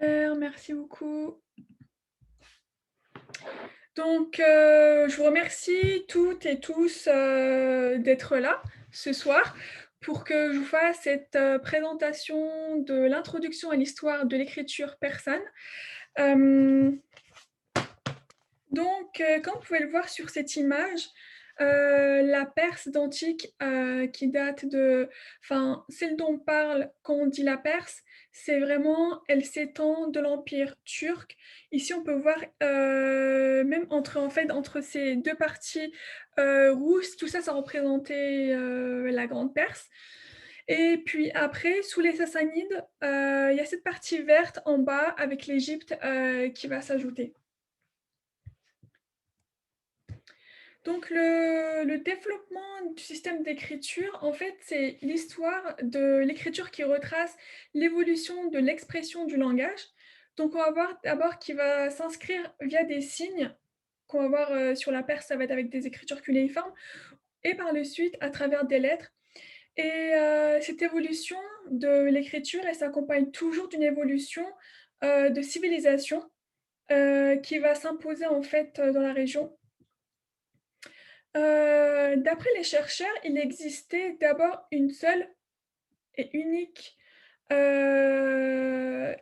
Super, merci beaucoup. Donc, je vous remercie toutes et tous d'être là ce soir pour que je vous fasse cette présentation de l'introduction à l'histoire de l'écriture persane. Euh, comme vous pouvez le voir sur cette image, la Perse d'Antique qui date de, enfin, celle dont on parle quand on dit la Perse, c'est vraiment, elle s'étend de l'Empire turc. Ici, on peut voir même entre ces deux parties rousses, tout ça, ça représentait la Grande Perse. Et puis après, sous les Sassanides, il y a cette partie verte en bas avec l'Égypte qui va s'ajouter. Donc le développement du système d'écriture, en fait, c'est l'histoire de l'écriture qui retrace l'évolution de l'expression du langage. Donc on va voir d'abord qui va s'inscrire via des signes qu'on va voir sur la Perse, ça va être avec des écritures cunéiformes, et par la suite à travers des lettres. Et cette évolution de l'écriture, elle s'accompagne toujours d'une évolution de civilisation qui va s'imposer en fait dans la région. D'après les chercheurs, il existait d'abord une seule et unique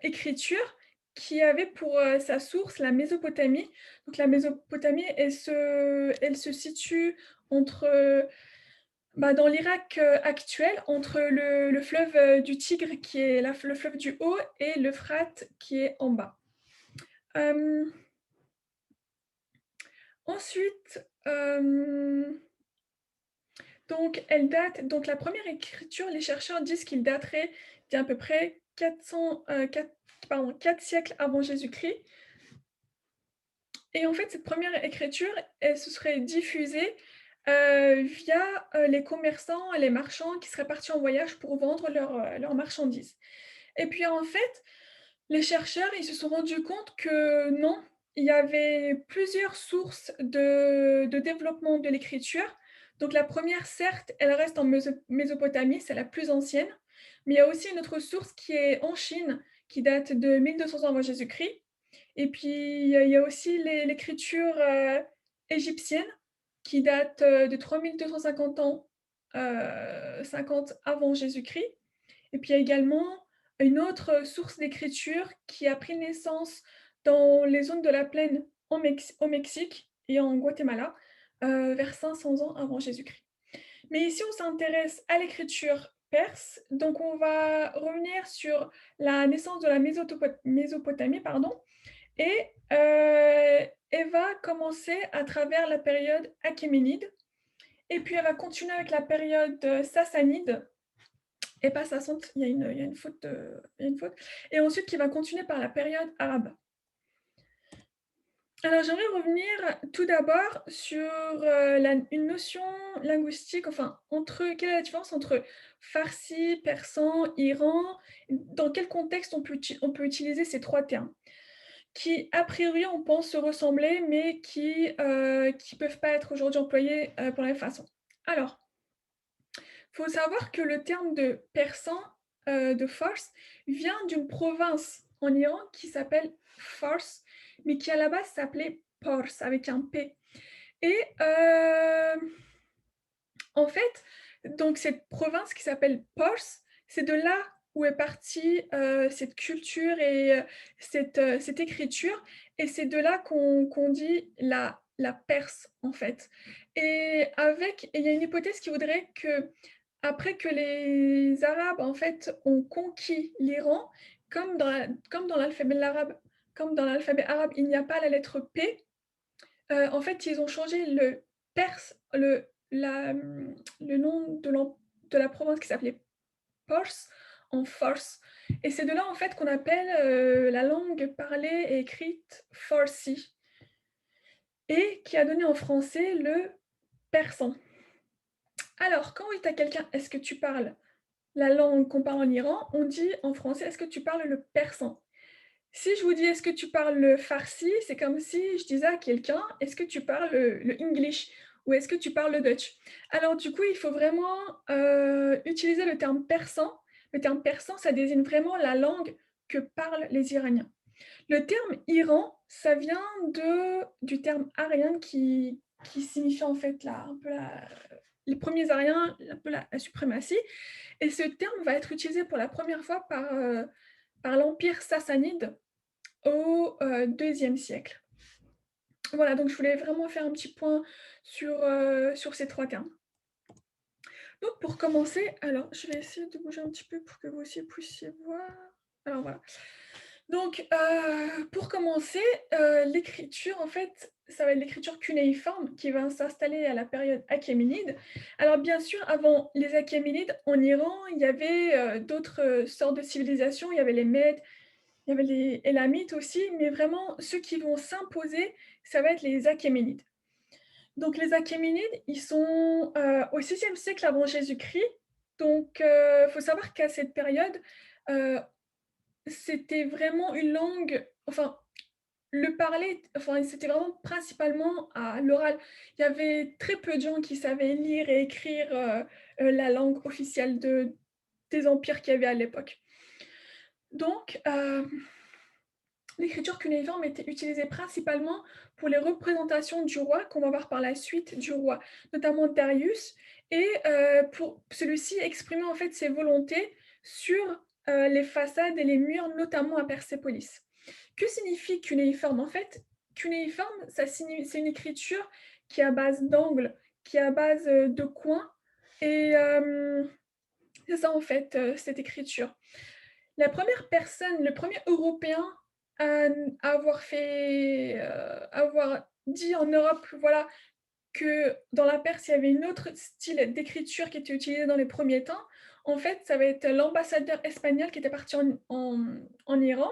écriture qui avait pour sa source la Mésopotamie. Donc la Mésopotamie, elle se situe entre, dans l'Irak actuel, entre le fleuve du Tigre, qui est le fleuve du haut, et l'Euphrate, qui est en bas. Euh, ensuite, donc la première écriture, les chercheurs disent qu'il daterait d'à peu près 4 siècles avant Jésus-Christ. Et en fait, cette première écriture, elle se serait diffusée via les commerçants et les marchands qui seraient partis en voyage pour vendre leurs marchandises. Et puis en fait, les chercheurs, ils se sont rendus compte que non, il y avait plusieurs sources de développement de l'écriture. Donc la première, certes, elle reste en Mésopotamie, c'est la plus ancienne, mais il y a aussi une autre source qui est en Chine, qui date de 1200 avant Jésus-Christ. Et puis il y a aussi l'écriture égyptienne, qui date de 3250 ans, 50 avant Jésus-Christ. Et puis il y a également une autre source d'écriture qui a pris naissance dans les zones de la plaine au Mexique et en Guatemala, vers 500 ans avant Jésus-Christ. Mais ici, on s'intéresse à l'écriture perse, donc on va revenir sur la naissance de la Mésopotamie, pardon, et elle va commencer à travers la période achéménide, et puis elle va continuer avec la période sassanide, et pas sassante, il y a une faute, et ensuite qui va continuer par la période arabe. Alors j'aimerais revenir tout d'abord sur une notion linguistique, enfin, quelle est la différence entre farsi, persan, iran, dans quel contexte on peut utiliser ces trois termes qui, a priori, on pense se ressembler, mais qui peuvent pas être aujourd'hui employés pour la même façon. Alors, il faut savoir que le terme de persan, de Fars, vient d'une province en Iran qui s'appelle Fars, mais qui à la base s'appelait Pors, avec un P. Et en fait, donc cette province qui s'appelle Pors, c'est de là où est partie cette culture et cette écriture, et c'est de là qu'on dit la Perse, en fait. Il y a une hypothèse qui voudrait que, après que les Arabes, en fait, ont conquis l'Iran, comme dans l'alphabet arabe, il n'y a pas la lettre P, en fait, ils ont changé le perse, le nom de la province qui s'appelait Pors en Force. Et c'est de là, en fait, qu'on appelle la langue parlée et écrite Farsi, et qui a donné en français le persan. Alors, quand on dit à quelqu'un, est-ce que tu parles la langue qu'on parle en Iran, on dit en français, est-ce que tu parles le persan? Si je vous dis, est-ce que tu parles le farsi, c'est comme si je disais à quelqu'un, est-ce que tu parles le English ou est-ce que tu parles le Dutch? Alors du coup, il faut vraiment utiliser le terme persan. Le terme persan, ça désigne vraiment la langue que parlent les Iraniens. Le terme Iran, ça vient du terme aryan qui signifie en fait un peu les premiers Aryens, un peu la suprématie. Et ce terme va être utilisé pour la première fois par l'Empire sassanide au IIe siècle. Voilà, donc je voulais vraiment faire un petit point sur ces trois termes. Donc pour commencer, alors je vais essayer de bouger un petit peu pour que vous aussi puissiez voir. Alors voilà. Donc pour commencer, l'écriture en fait, ça va être l'écriture cunéiforme qui va s'installer à la période achéménide. Alors bien sûr, avant les Achéménides, en Iran, il y avait d'autres sortes de civilisations. Il y avait les Mèdes, il y avait les Élamites aussi, mais vraiment ceux qui vont s'imposer, ça va être les Achéménides. Donc les Achéménides, ils sont au VIe siècle avant Jésus-Christ. Donc il faut savoir qu'à cette période, euh, c'était vraiment une langue, enfin le parler, enfin c'était vraiment principalement à l'oral. Il y avait très peu de gens qui savaient lire et écrire la langue officielle des empires qu'il y avait à l'époque. Donc l'écriture cunéiforme était utilisée principalement pour les représentations du roi, qu'on va voir par la suite du roi, notamment Darius, et pour celui-ci exprimer en fait ses volontés sur les façades et les murs, notamment à Persépolis. Que signifie cunéiforme? En fait, cunéiforme, c'est une écriture qui est à base d'angles, qui est à base de coins, et c'est ça en fait, cette écriture. La première personne, le premier Européen à avoir dit en Europe, voilà, que dans la Perse, il y avait une autre style d'écriture qui était utilisé dans les premiers temps. En fait, ça va être l'ambassadeur espagnol qui était parti en Iran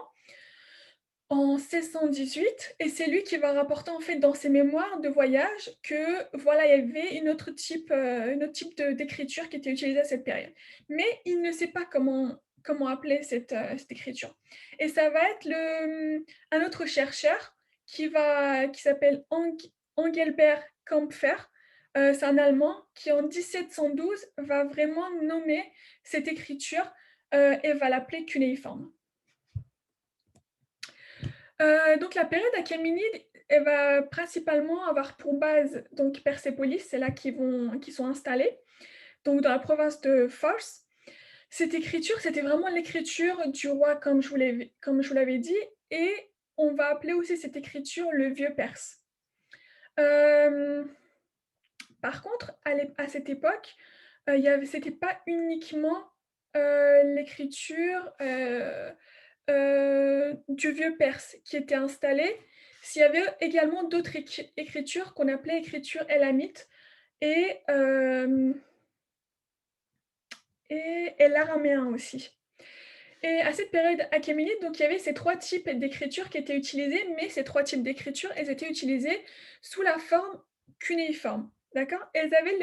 en 1618, et c'est lui qui va rapporter en fait dans ses mémoires de voyage que voilà, il y avait une autre type d'écriture qui était utilisée à cette période. Mais il ne sait pas comment appeler cette écriture. Et ça va être un autre chercheur qui s'appelle Engelbert Kampfer. C'est un Allemand qui en 1712 va vraiment nommer cette écriture et va l'appeler cunéiforme. Donc la période achéménide, elle va principalement avoir pour base donc Persépolis, c'est là qu'ils sont installés, donc dans la province de Fars. Cette écriture, c'était vraiment l'écriture du roi, comme je vous l'avais dit, et on va appeler aussi cette écriture le vieux perse. Euh, Par contre, à cette époque, c'était pas uniquement l'écriture du vieux perse qui était installée. S'il y avait également d'autres écritures qu'on appelait écriture élamite et, euh, et l'araméen aussi. Et à cette période achéménide, donc il y avait ces trois types d'écriture qui étaient utilisés, mais ces trois types d'écriture, elles étaient utilisées sous la forme cunéiforme. D'accord? Elles avaient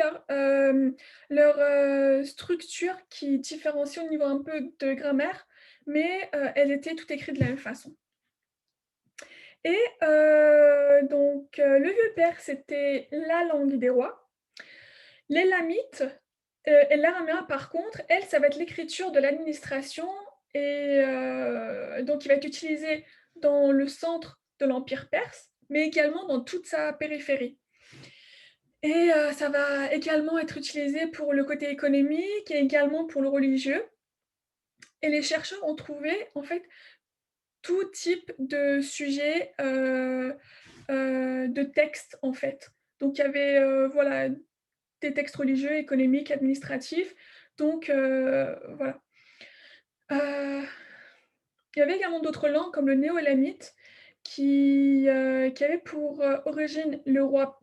leur structure qui différenciait au niveau un peu de grammaire, mais elles étaient toutes écrites de la même façon. Et donc, le vieux père, c'était la langue des rois. L'élamite et l'araméen, par contre, elle, ça va être l'écriture de l'administration et donc il va être utilisé dans le centre de l'Empire perse, mais également dans toute sa périphérie. Et ça va également être utilisé pour le côté économique et également pour le religieux. Et les chercheurs ont trouvé en fait tout type de sujet de texte en fait. Donc il y avait voilà des textes religieux, économiques, administratifs. Donc voilà. Il y avait également d'autres langues comme le néo-élamite qui avait pour origine le roi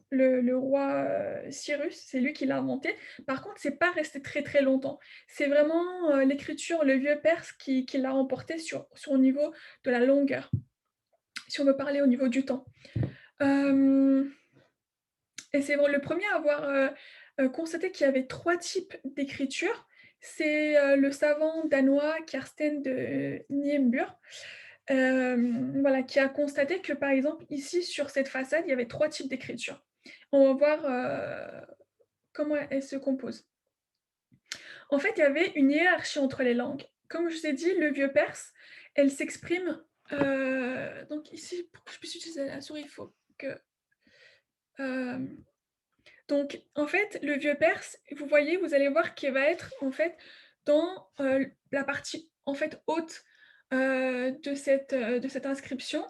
Cyrus, c'est lui qui l'a inventé. Par contre, c'est pas resté très très longtemps. C'est vraiment l'écriture, le vieux perse qui l'a remporté sur au niveau de la longueur, si on veut parler au niveau du temps. Euh, et c'est le premier à avoir constaté qu'il y avait trois types d'écriture. C'est le savant danois Karsten de Niembur, voilà, qui a constaté que, par exemple, ici, sur cette façade, il y avait trois types d'écriture. On va voir comment elles se composent. En fait, il y avait une hiérarchie entre les langues. Comme je vous ai dit, le vieux perse elle s'exprime, donc ici, pour que je puisse utiliser la souris, il faut que, hem, donc en fait, le vieux perse, vous voyez, vous allez voir qu'il va être en fait dans, la partie en fait haute, de cette inscription,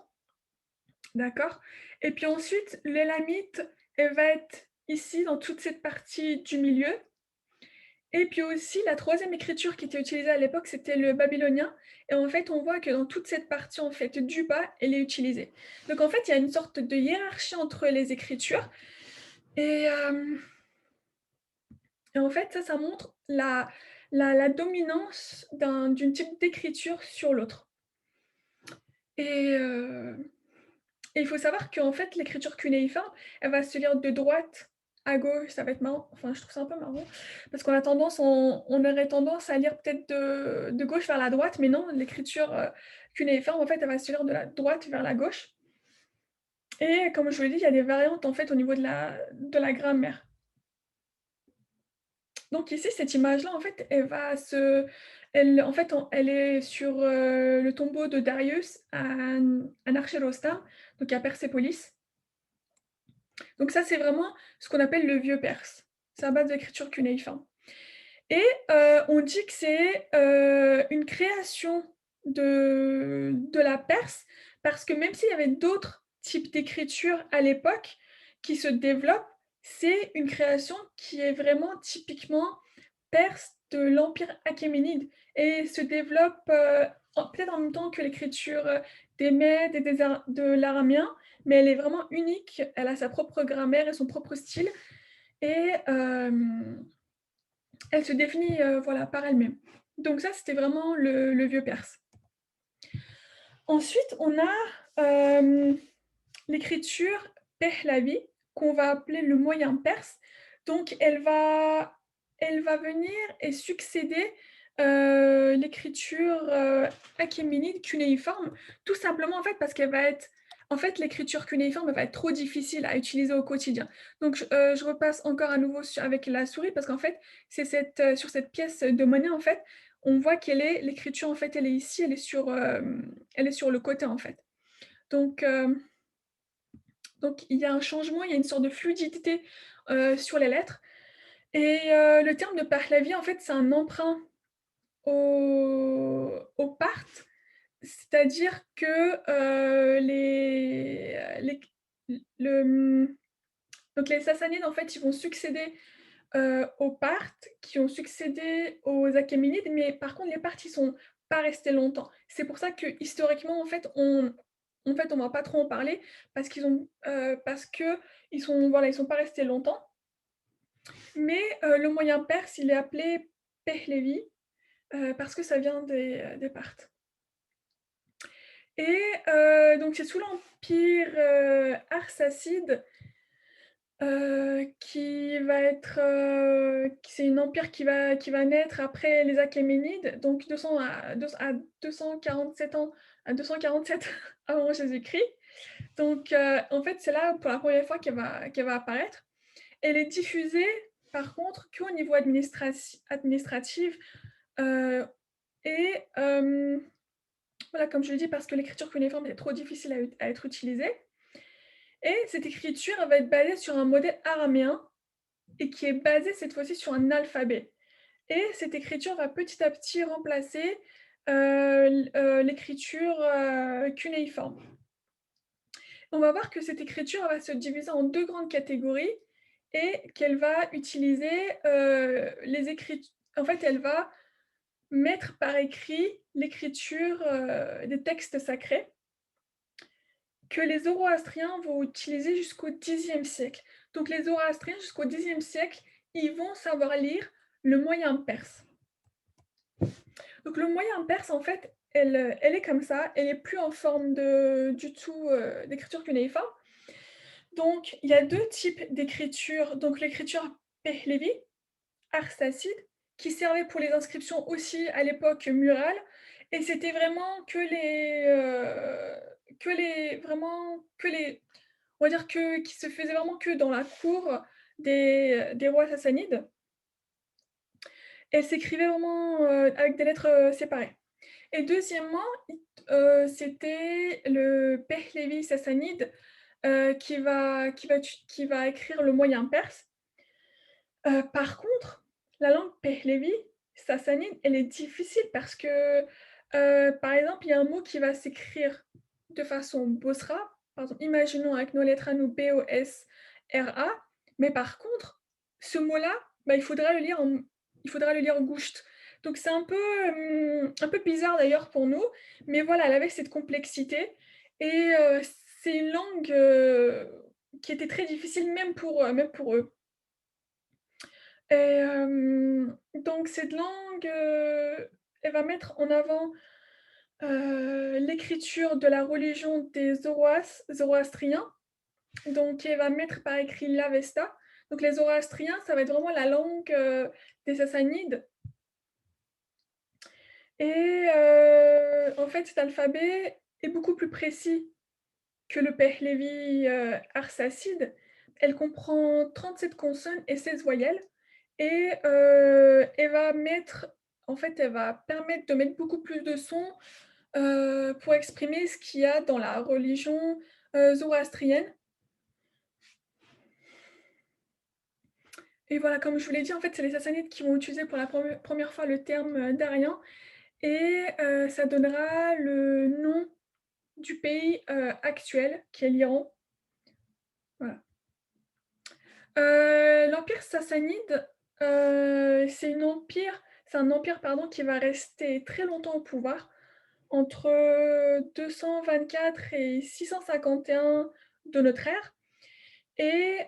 d'accord? Et puis ensuite, l'élamite, elle va être ici dans toute cette partie du milieu. Et puis aussi, la troisième écriture qui était utilisée à l'époque, c'était le babylonien et en fait, on voit que dans toute cette partie, en fait, du bas, elle est utilisée. Donc en fait, il y a une sorte de hiérarchie entre les écritures et en fait, ça montre la dominance d'une type d'écriture sur l'autre et et il faut savoir qu'en fait, l'écriture cunéiforme, elle va se lire de droite à gauche, ça va être marrant, enfin, je trouve ça un peu marrant, parce on aurait tendance à lire peut-être de gauche vers la droite, mais non, l'écriture, cunéiforme, en fait, elle va se lire de la droite vers la gauche et comme je vous l'ai dit, il y a des variantes, en fait, au niveau de la grammaire. Donc ici, cette image-là, en fait, en fait, elle est sur, le tombeau de Darius à Narché-Rostam, donc à Persépolis. Donc ça, c'est vraiment ce qu'on appelle le vieux perse. C'est à base d'écriture cunéiforme et on dit que c'est, une création de la Perse parce que même s'il y avait d'autres types d'écriture à l'époque qui se développent, c'est une création qui est vraiment typiquement perse de l'empire achéménide et se développe, peut-être en même temps que l'écriture, des Mèdes et de l'araméen, mais elle est vraiment unique. Elle a sa propre grammaire et son propre style et elle se définit, voilà, par elle-même. Donc ça, c'était vraiment le vieux perse. Ensuite, on a, l'écriture Pahlavi, qu'on va appeler le moyen perse. Donc elle va venir et succéder, l'écriture, achéménide cunéiforme, tout simplement, en fait, parce qu'elle va être en fait, l'écriture cunéiforme, elle va être trop difficile à utiliser au quotidien. Donc je repasse encore à nouveau avec la souris parce qu'en fait, c'est sur cette pièce de monnaie, en fait, on voit l'écriture, en fait, elle est ici, elle est sur le côté, en fait. Donc il y a un changement, il y a une sorte de fluidité, sur les lettres et le terme de Pahlavi, en fait, c'est un emprunt au parthes, c'est-à-dire que, le, donc les Sassanides, en fait, ils vont succéder, aux Parthes, qui ont succédé aux Achéménides, mais par contre, les Parthes, ils sont pas restés longtemps. C'est pour ça que historiquement, en fait, on va pas trop en parler parce qu'ils sont voilà, ils sont pas restés longtemps. Mais le moyen perse, il est appelé Pehlevi, parce que ça vient des Parthes. Et donc c'est sous l'empire, arsacide, c'est un empire qui va naître après les Achéménides, donc 200 à 247 ans à 247 avant Jésus-Christ. Donc en fait, c'est là pour la première fois qu'elle va apparaître. Elle est diffusée par contre qu'au niveau administratif, heu et voilà, comme je l'ai dit, parce que l'écriture cunéiforme est trop difficile à être utilisée et cette écriture, elle va être basée sur un modèle araméen et qui est basé cette fois-ci sur un alphabet et cette écriture va petit à petit remplacer, l'écriture, cunéiforme. On va voir que cette écriture va se diviser en 2 grandes catégories et qu'elle va utiliser, les écrit en fait, elle va mettre par écrit l'écriture, des textes sacrés que les Zoroastriens vont utiliser jusqu'au Xe siècle. Donc les Zoroastriens, jusqu'au Xe siècle, ils vont savoir lire le moyen perse. Donc le moyen perse, en fait, elle est comme ça, elle est plus en forme du tout, d'écriture cunéiforme. Donc il y a 2 types d'écriture, donc l'écriture Pehlevi, arsacide, qui servait pour les inscriptions aussi à l'époque murale et c'était vraiment que les on va dire qui se faisait vraiment que dans la cour des rois sassanides et s'écrivait vraiment, avec des lettres, séparées et deuxièmement, c'était le Pahlavi sassanide, qui va écrire le moyen perse. Par contre, la langue Pahlavi sassanide, elle est difficile parce que, par exemple, il y a un mot qui va s'écrire de façon Bosra, par exemple, imaginons avec nos lettres à nous B-O-S-R-A, mais par contre, ce mot-là, bah, il faudra le lire en gousht. Donc c'est un peu bizarre d'ailleurs pour nous, mais voilà, elle avait cette complexité et c'est une langue, qui était très difficile même pour eux. Et donc cette langue, elle va mettre en avant, l'écriture de la religion des zoroastriens, donc elle va mettre par écrit l'Avesta. Donc les zoroastriens, ça va être vraiment la langue, des Sassanides et en fait, cet alphabet est beaucoup plus précis que le Pahlavi, arsacide. Elle comprend 37 consonnes et 16 voyelles et elle va permettre de mettre beaucoup plus de sons, pour exprimer ce qu'il y a dans la religion, zoroastrienne et voilà, comme je vous l'ai dit, en fait, c'est les Sassanides qui vont utiliser pour la première fois le terme, d'arien et ça donnera le nom du pays, actuel qui est l'Iran. Voilà. L'empire sassanide, c'est un empire, pardon, qui va rester très longtemps au pouvoir, entre 224 et 651 de notre ère et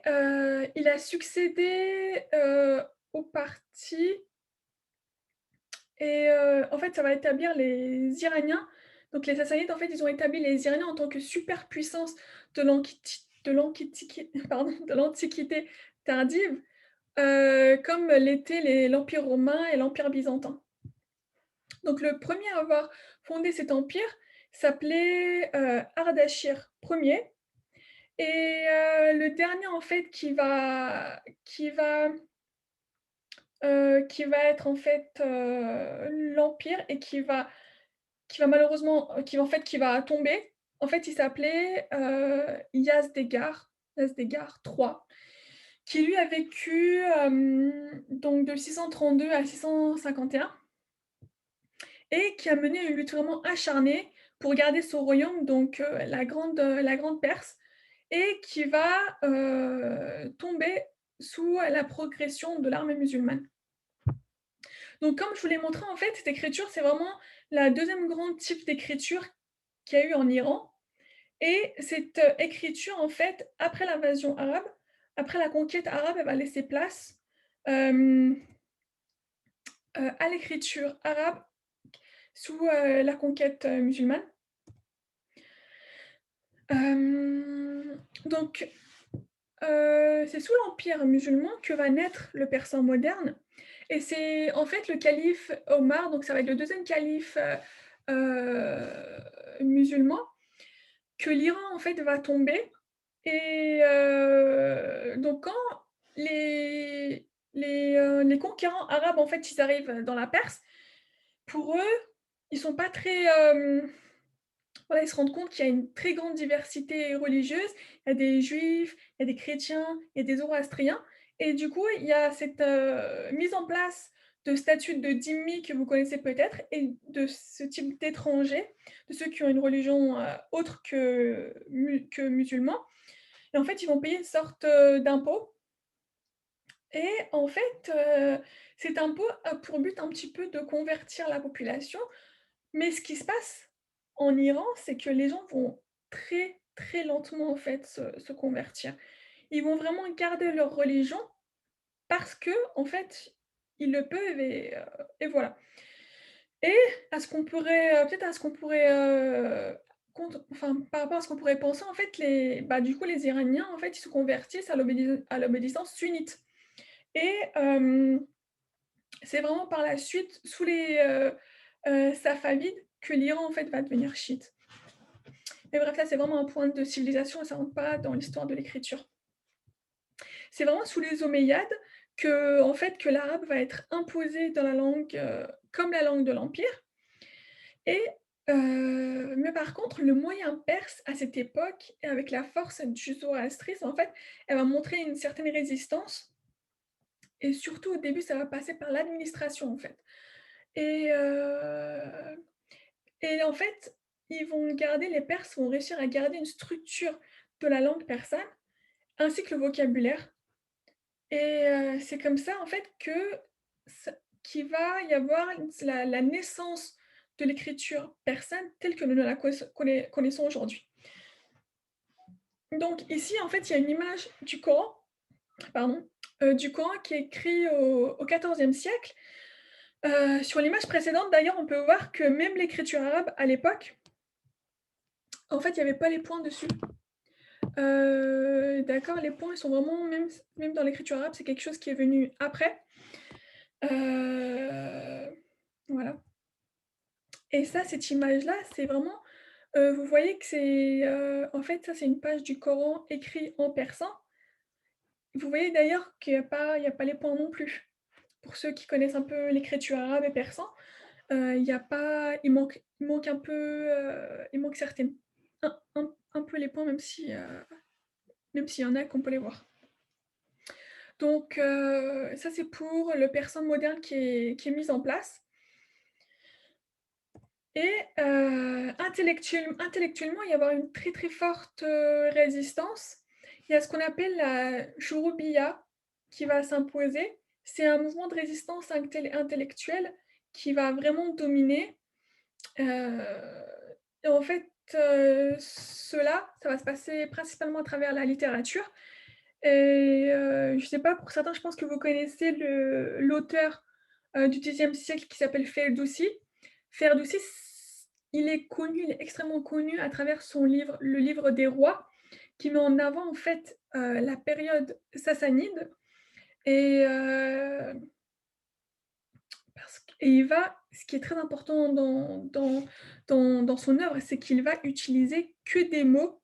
il a succédé, au parti et en fait, ça va établir les Iraniens. Donc les Sassanides, en fait, ils ont établi les Iraniens en tant que superpuissance de l'Antiquité tardive, comme l'étaient l'Empire romain et l'Empire byzantin. Donc le premier à avoir fondé cet empire s'appelait Ardashir Ier et le dernier en fait qui va être en fait l'empire et qui va tomber. En fait, il s'appelait Yazdégar III, qui lui a vécu donc de 632 à 651 et qui a mené une lutte vraiment acharnée pour garder son royaume, donc la grande Perse, et qui va tomber sous la progression de l'armée musulmane. Donc comme je vous l'ai montré, en fait, cette écriture, c'est vraiment la deuxième grande type d'écriture qu'il y a eu en Iran. Et cette écriture, en fait, après l'invasion arabe, après la conquête arabe, elle va laisser place euh, à l'écriture arabe sous la conquête musulmane. Donc, c'est sous l'empire musulman que va naître le persan moderne. Et c'est en fait le calife Omar, donc ça va être le deuxième calife musulman, que l'Iran en fait va tomber. Et donc quand les conquérants arabes en fait ils arrivent dans la Perse, pour eux, ils sont pas très voilà, ils se rendent compte qu'il y a une très grande diversité religieuse. Il y a des juifs, il y a des chrétiens, il y a des zoroastriens. Et du coup, il y a cette mise en place de statuts de dhimmi que vous connaissez peut-être, et de ce type d'étrangers, de ceux qui ont une religion autre que musulman. Et en fait, ils vont payer une sorte d'impôt. Et en fait, cet impôt a pour but un petit peu de convertir la population, mais ce qui se passe en Iran, c'est que les gens vont très, très lentement, en fait, se convertir. Ils vont vraiment garder leur religion parce que en fait, ils le peuvent et voilà. Et à ce qu'on pourrait, peut-être à ce qu'on pourrait, par rapport à ce qu'on pourrait penser, en fait, du coup, les Iraniens, en fait, ils se convertissent à l'obéissance sunnite et c'est vraiment par la suite, sous les, Safavides, que l'Iran, en fait, va devenir chiite. Mais bref, là, c'est vraiment un point de civilisation et ça rentre pas dans l'histoire de l'écriture. C'est vraiment sous les Omeyyades que, en fait, que l'arabe va être imposé dans la langue, comme la langue de l'Empire. Et Mais par contre, le moyen perse, à cette époque, et avec la force du zoroastrisme, en fait, elle va montrer une certaine résistance et surtout au début, ça va passer par l'administration, en fait. Et en fait, les Perses vont réussir à garder une structure de la langue persane, ainsi que le vocabulaire. Et c'est comme ça, en fait, ça qu'il va y avoir la naissance de l'écriture persane telle que nous la connaissons aujourd'hui. Donc ici, en fait, il y a une image du Coran, pardon, du Coran qui est écrit au XIVe siècle. Sur l'image précédente, d'ailleurs, on peut voir que même l'écriture arabe, à l'époque, en fait, il y avait pas les points dessus. D'accord, les points, ils sont vraiment même dans l'écriture arabe, c'est quelque chose qui est venu après. Voilà. Et ça, cette image-là, c'est vraiment, vous voyez que c'est, en fait, ça, c'est une page du Coran écrit en persan. Vous voyez d'ailleurs qu'il y a pas les points non plus. Pour ceux qui connaissent un peu l'écriture arabe et persan, il y a pas il manque un peu, il manque certaines un peu les points même s'il y en a qu'on peut les voir. Donc ça, c'est pour le persan moderne qui est mis en place. Et intellectuellement, il va y avoir une très, très forte, résistance. Il y a ce qu'on appelle la Chouroubia qui va s'imposer. C'est un mouvement de résistance intellectuelle qui va vraiment dominer, heu et en fait, ça va se passer principalement à travers la littérature et je sais pas, pour certains, je pense que vous connaissez l'auteur, du Xe siècle qui s'appelle Ferdowsi. Ferdowsi, il est connu, il est extrêmement connu à travers son livre, Le Livre des Rois, qui met en avant, en fait, la période sassanide et ce qui est très important dans son œuvre, c'est qu'il va utiliser que des mots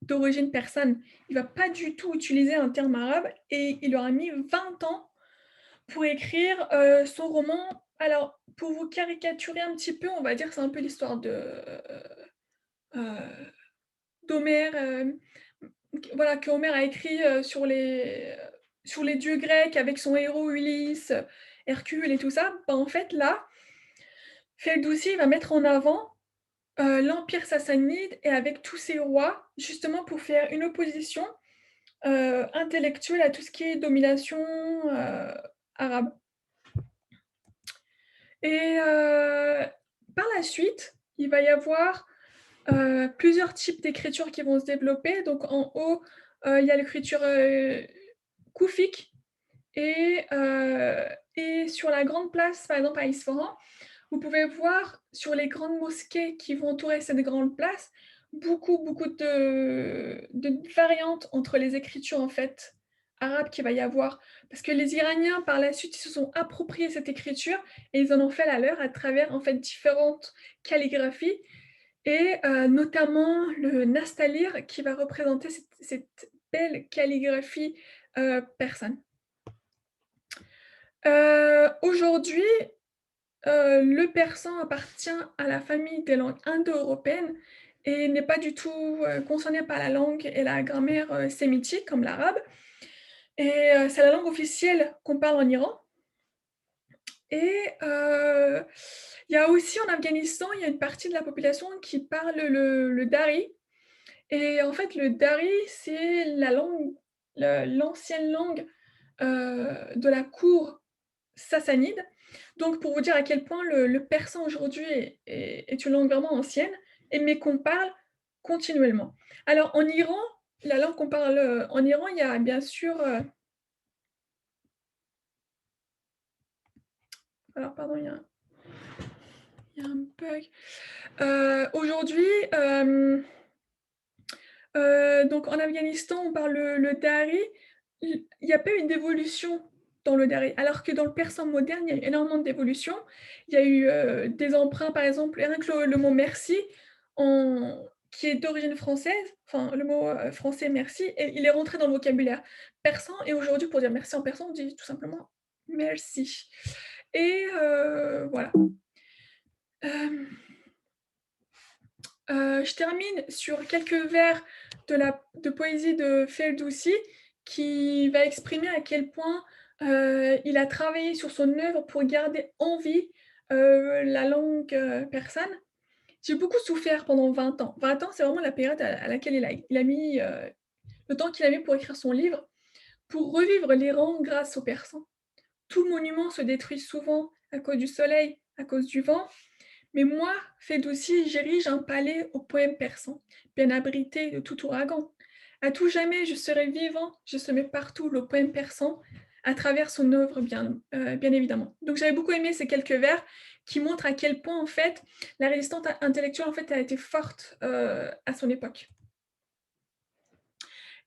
d'origine persane. Il va pas du tout utiliser un terme arabe et il aura mis 20 ans pour écrire, son roman. Alors, pour vous caricaturer un petit peu, on va dire que c'est un peu l'histoire heu, d'Homère, voilà, qu'Homère a écrit, sur les dieux grecs avec son héros Ulysse, Hercule et tout ça. Bah, en fait, là, Ferdowsi va mettre en avant, l'empire sassanide et avec tous ses rois, justement pour faire une opposition intellectuelle à tout ce qui est domination, arabe et par la suite, il va y avoir, plusieurs types d'écriture qui vont se développer. Donc en haut, il y a l'écriture, koufique et sur la grande place, par exemple à Ispahan, vous pouvez voir sur les grandes mosquées qui vont entourer cette grande place, beaucoup, beaucoup de variantes entre les écritures, en fait, arabes qu'il va y avoir. Parce que les Iraniens, par la suite, ils se sont appropriés cette écriture et ils en ont fait la leur à travers, en fait, différentes calligraphies et notamment le nastalir qui va représenter cette belle calligraphie, persane. Aujourd'hui, le persan appartient à la famille des langues indo-européennes et n'est pas du tout, concerné par la langue et la grammaire, sémitique comme l'arabe et c'est la langue officielle qu'on parle en Iran et il y a aussi en Afghanistan, il y a une partie de la population qui parle le dari et en fait, le dari, c'est la langue l'ancienne langue, de la cour sassanide. Donc pour vous dire à quel point le persan aujourd'hui est une langue vraiment ancienne mais qu'on parle continuellement. Alors en Iran, la langue qu'on parle, en Iran, il y a bien sûr, alors pardon, il y a un bug. Aujourd'hui, donc en Afghanistan, on parle le dari. Il y a pas eu d'évolution dans le dari, alors que dans le persan moderne, il y a eu énormément d'évolution. Il y a eu, des emprunts, par exemple, rien que le mot merci en qui est d'origine française, enfin le mot, français merci et il est rentré dans le vocabulaire persan et aujourd'hui pour dire merci en persan, on dit tout simplement merci et voilà. Hem Je termine sur quelques vers de poésie de Ferdowsi qui va exprimer à quel point, il a travaillé sur son œuvre pour garder en vie, la langue, persane. J'ai beaucoup souffert pendant 20 ans. 20 ans, c'est vraiment la période à laquelle il a mis, le temps qu'il a mis pour écrire son livre, pour revivre l'Iran grâce au persan. Tout monument se détruit souvent à cause du soleil, à cause du vent, mais moi, Ferdowsi, j'érige un palais au poème persan, bien abrité de tout ouragan. À tout jamais, je serai vivant, je semai partout le poème persan, à travers son œuvre, bien évidemment. Donc j'avais beaucoup aimé ces quelques vers qui montrent à quel point, en fait, la résistance intellectuelle, en fait, a été forte à son époque.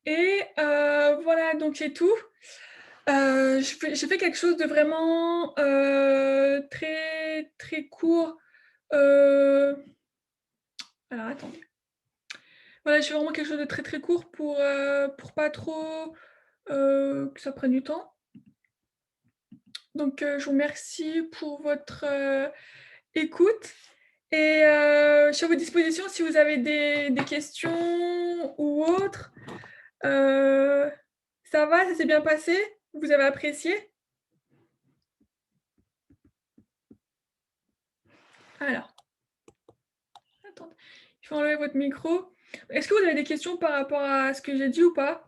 Et voilà, donc c'est tout. J'ai fait quelque chose de vraiment très, très court. Euh, alors, attendez. Voilà, je fais vraiment quelque chose de très, très court pour pas trop, que ça prenne du temps. Donc, je vous remercie pour votre, écoute et je suis à votre disposition si vous avez des questions ou autres. Heu, ça va? Ça s'est bien passé? Vous avez apprécié? Alors, attendez, je vais enlever votre micro. Est-ce que vous avez des questions par rapport à ce que j'ai dit ou pas?